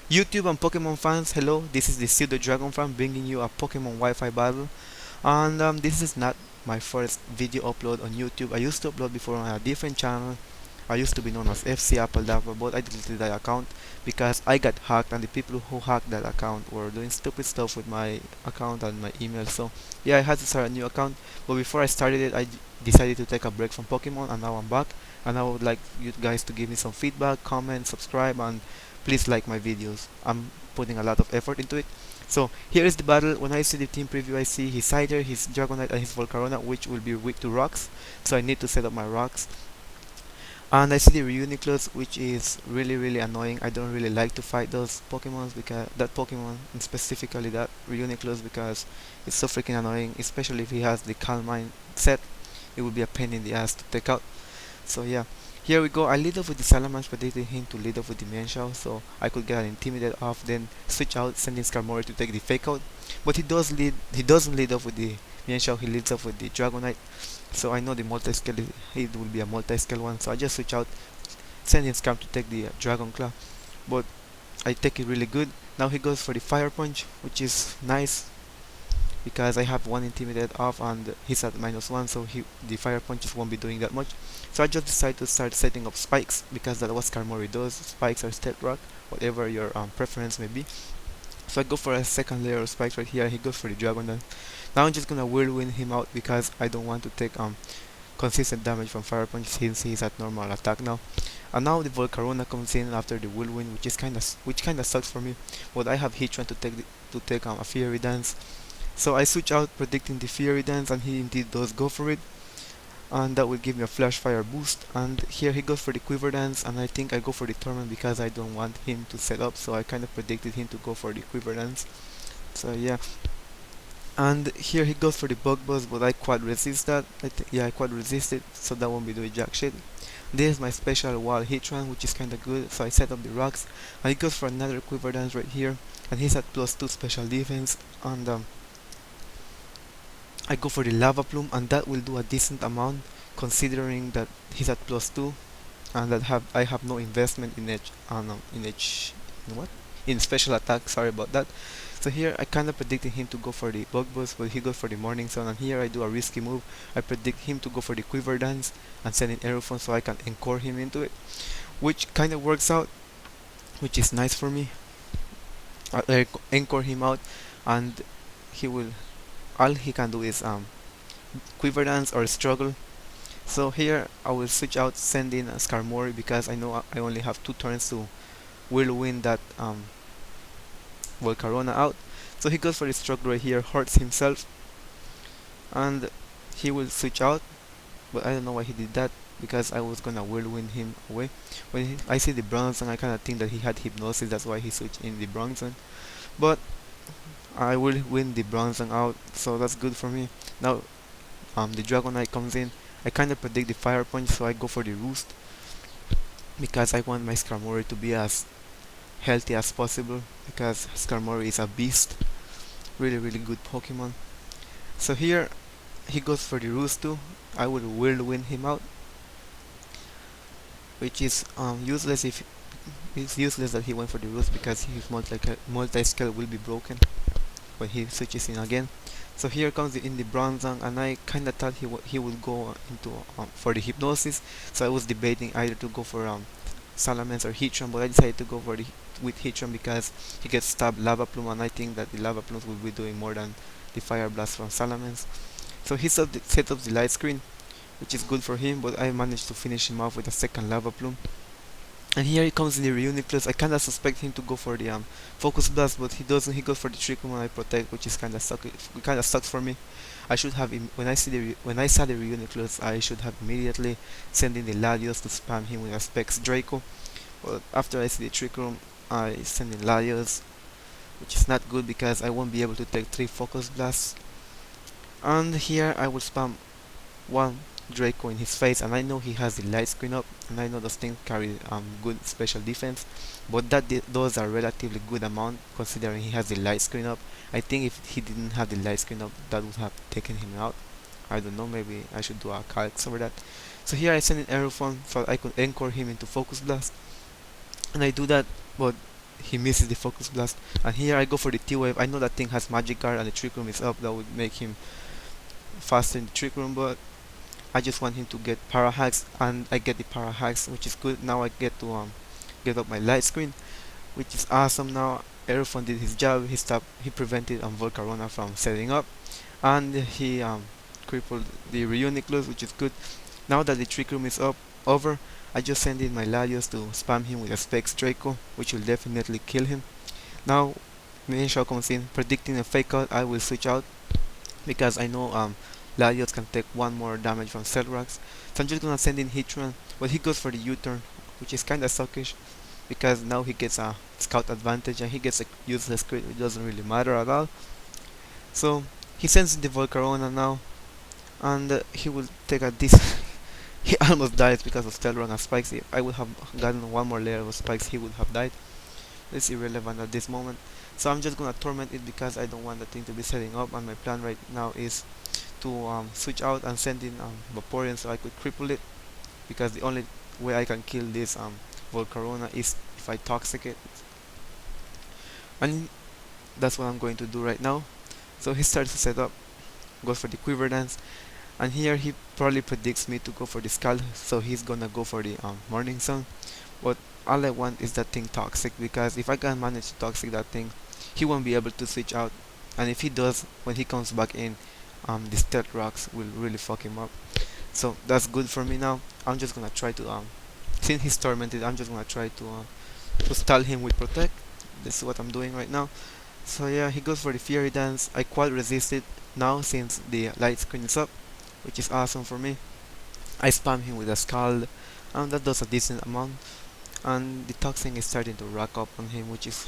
YouTube and Pokemon fans, hello, this is the PseudoDragonFan bringing you a Pokemon Wi-Fi battle. And this is not my first video upload on YouTube. I used to upload before on a different channel. I used to be known as FC Apple Lover, but I deleted that account because I got hacked, and the people who hacked that account were doing stupid stuff with my account and my email. So yeah, I had to start a new account. But before I started it, decided to take a break from Pokemon, and now I'm back. And I would like you guys to give me some feedback, comment, subscribe, and please like my videos. I'm putting a lot of effort into it. So here is the battle. When I see the team preview, I see his Cider, his Dragonite, and his Volcarona, which will be weak to rocks. So I need to set up my rocks. And I see the Reuniclus, which is really annoying. I don't really like to fight those Pokemons, because that Pokemon, and specifically that Reuniclus, because it's so freaking annoying, especially if he has the Calm Mind set. It would be a pain in the ass to take out. So yeah, here we go. I lead off with the Salamence, predicting him to lead off with the Mienshao, so I could get an Intimidate off, then switch out, sending Skarmory to take the Fake Out. But he doesn't lead off with the Mienshao, he leads off with the Dragonite. So I know the multi-scale, it will be a multi-scale one, so I just switch out, sending Skarm to take the Dragon Claw. But I take it really good. Now he goes for the Fire Punch, which is nice, because I have one Intimidate off and he's at -1, so the Fire Punches won't be doing that much. So I just decided to start setting up spikes, because that's what Skarmory does. Spikes or Stealth Rock, whatever your preference may be. So I go for a second layer of spikes right here. He goes for the Dragon Dance. Now I'm just gonna whirlwind him out, because I don't want to take consistent damage from Fire Punch since he's at normal attack now. And now the Volcarona comes in after the whirlwind, which kinda sucks for me. But I have Heatran to take a Fiery Dance. So I switch out, predicting the Fiery Dance, and he indeed does go for it. And that will give me a Flash Fire boost. And here he goes for the Quiver Dance, and I think I go for the Torment because I don't want him to set up, so I kind of predicted him to go for the Quiver Dance. So yeah. And here he goes for the Bug Buzz, but I quad resist that. I quad resist it, so that won't be doing jack shit. This is my special wall Heatran, which is kinda good, so I set up the rocks. And he goes for another Quiver Dance right here, and he's at +2 special defense. And I go for the Lava Plume, and that will do a decent amount, considering that he's at +2, and that I have no investment in edge, in what? In special attack. Sorry about that. So here I kind of predicted him to go for the Bug Buzz, but he goes for the Morning Sun, and here I do a risky move. I predict him to go for the Quiver Dance and send in Aerophone so I can encore him into it, which kind of works out, which is nice for me. I encore him out, and he will all he can do is Quiver Dance or Struggle. So here I will switch out, send in a Skarmory, because I know I only have 2 turns to whirlwind that Volcarona out. So he goes for the Struggle right here, hurts himself, and he will switch out, but I don't know why he did that, because I was gonna whirlwind him away. When I see the Bronzong, I kinda think that he had Hypnosis, that's why he switched in the Bronzong. But I will win the Bronzong out, so that's good for me. Now the Dragonite comes in. I kind of predict the Fire Punch, so I go for the Roost, because I want my Skarmory to be as healthy as possible, because Skarmory is a beast, really good Pokemon. So here he goes for the Roost too. I will whirlwind him out, which is useless. If it's useless that he went for the Roost, because his multi-scale will be broken when he switches in again. So here comes the Bronzong, and I kinda thought he would go into for the Hypnosis. So I was debating either to go for Salamence or Heatran, but I decided to go for with Heatran, because he gets stabbed Lava Plume, and I think that the Lava Plumes will be doing more than the Fire Blast from Salamence. So he set up the Light Screen, which is good for him, but I managed to finish him off with a second Lava Plume. And here he comes in the Reuniclus. I kinda suspect him to go for the Focus Blast, but he doesn't. He goes for the Trick Room, and I protect, which is kinda sucks for me. I should have when I saw the Reuniclus, I should have immediately sent in the Latios to spam him with a Specs Draco. But after I see the Trick Room, I send in Latios, which is not good, because I won't be able to take 3 Focus Blasts. And here I will spam one Draco in his face, and I know he has the Light Screen up, and I know those things carry good special defense, but those are relatively good amount, considering he has the Light Screen up. I think if he didn't have the Light Screen up, that would have taken him out. I don't know, maybe I should do a calc over that. So here I send in Aerophone so I could encore him into Focus Blast, and I do that, but he misses the focus blast. And here I go for the T-Wave. I know that thing has magic guard and the trick room is up. That would make him faster in the trick room, but I just want him to get para hacks, and I get the para hacks, which is good. Now I get to get up my light screen, which is awesome. Now Aerofon did his job. He prevented Volcarona from setting up, and he crippled the Reuniclus, which is good. Now that the trick room is over, I just send in my Latios to spam him with a Specs Draco, which will definitely kill him. Now Minshaw comes in, predicting a fake out. I will switch out because I know Latios can take one more damage from Cell Rocks. So I'm just gonna send in Hitron, but he goes for the U-turn, which is kinda suckish because now he gets a scout advantage and he gets a useless crit, which doesn't really matter at all. So he sends in the Volcarona now, and he will take a decent. He almost dies because of Stealth Rock and Spikes. If I would have gotten one more layer of Spikes, he would have died. It's irrelevant at this moment. So I'm just gonna torment it because I don't want the thing to be setting up, and my plan right now is to switch out and send in Vaporeon so I could cripple it, because the only way I can kill this Volcarona is if I toxic it, and that's what I'm going to do right now. So he starts to set up, goes for the Quiver Dance, and here he probably predicts me to go for the Scald, so he's gonna go for the Morning Sun. But all I want is that thing toxic, because if I can manage to toxic that thing, he won't be able to switch out, and if he does, when he comes back in, the Stealth Rocks will really fuck him up. So that's good for me now. I'm just gonna try to since he's tormented, I'm just gonna try to stall him with Protect. This is what I'm doing right now. So yeah, he goes for the Fury Dance. I quad resist it now since the light screen is up, which is awesome for me. I spam him with a Scald, and that does a decent amount, and the toxin is starting to rack up on him, which is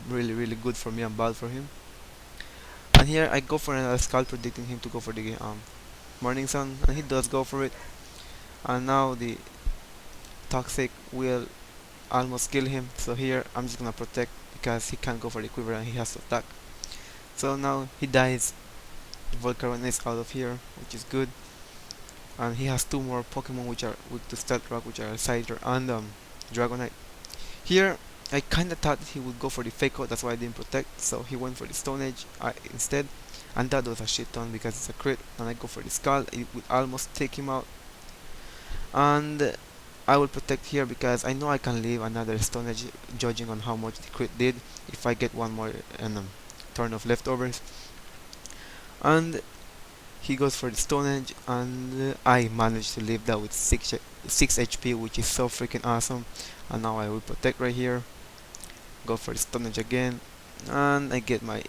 really good for me and bad for him. And here I go for another Scald, predicting him to go for the Morning Sun, and he does go for it. And now the toxic will almost kill him, so here I'm just gonna protect because he can't go for the Quiver and he has to attack. So now he dies. Volcarona is out of here, which is good, and he has two more Pokemon which are weak to Stealth Rock, which are Scyther and Dragonite. Here I kinda thought he would go for the Fake Out, that's why I didn't protect, so he went for the Stone Edge instead, and that was a shit ton because it's a crit, and I go for the Skull, it would almost take him out, and I will protect here because I know I can leave another Stone Edge, judging on how much the crit did if I get one more turn of leftovers. And he goes for the Stone Edge, and I managed to leave that with 6 HP, which is so freaking awesome. And now I will protect right here, go for the Stone Edge again, and I get my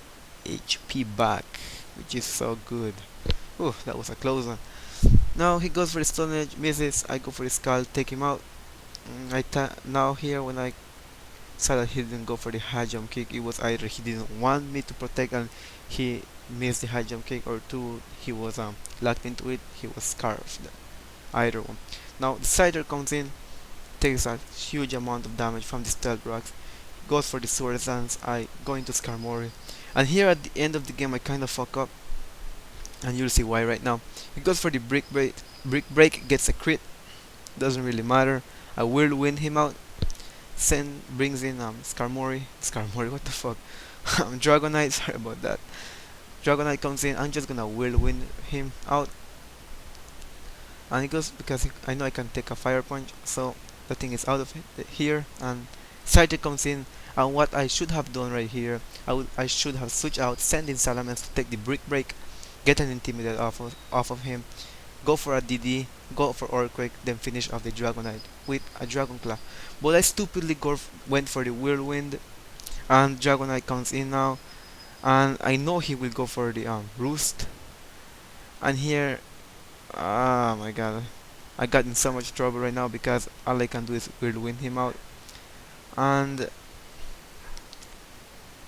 HP back, which is so good. Oh, that was a close one. Now he goes for the Stone Edge, misses, I go for the Skull, take him out. Now here when I saw that he didn't go for the high jump kick, it was either he didn't want me to protect and he missed the high jump kick, or two, he was locked into it, he was scarfed. Either one. Now the Scyther comes in, takes a huge amount of damage from the Stealth Rocks, goes for the Sword Dance, I go into Skarmory, and here at the end of the game I kinda fuck up, and you'll see why right now. He goes for the Brick Break, gets a crit, doesn't really matter, I will win him out. Brings in Skarmory, what the fuck, Dragonite, sorry about that. Dragonite comes in, I'm just gonna whirlwind him out, and he goes because I know I can take a Fire Punch, so the thing is out of it here, and Scyther comes in, and what I should have done right here, I should have switched out, send in Salamence to take the Brick Break, get an Intimidate off of him, go for a DD, go for Earthquake, then finish off the Dragonite with a Dragon Claw. But I stupidly went for the Whirlwind, and Dragonite comes in now, and I know he will go for the Roost, and here, oh my god, I got in so much trouble right now because all I can do is Whirlwind him out, and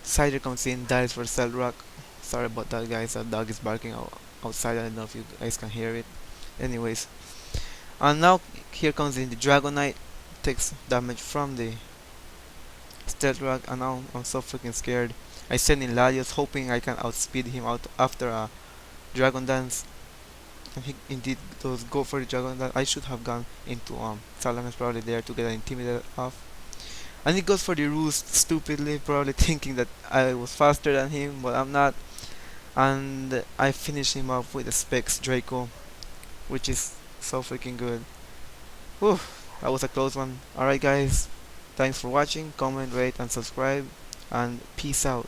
Scyther comes in, dies for Cell Rock. Sorry about that guys, a dog is barking outside, I don't know if you guys can hear it. Anyways, and now here comes in the Dragonite, takes damage from the Stealth Rock, and now I'm so freaking scared. I send in Latios hoping I can outspeed him out after a Dragon Dance, and he indeed does go for the Dragon Dance. I should have gone into Salamence probably there to get an Intimidate off, And he goes for the roost stupidly, probably thinking that I was faster than him, but I'm not. And I finish him off with the Specs Draco, which is so freaking good. Whew, that was a close one. Alright guys, thanks for watching, comment, rate and subscribe, and peace out.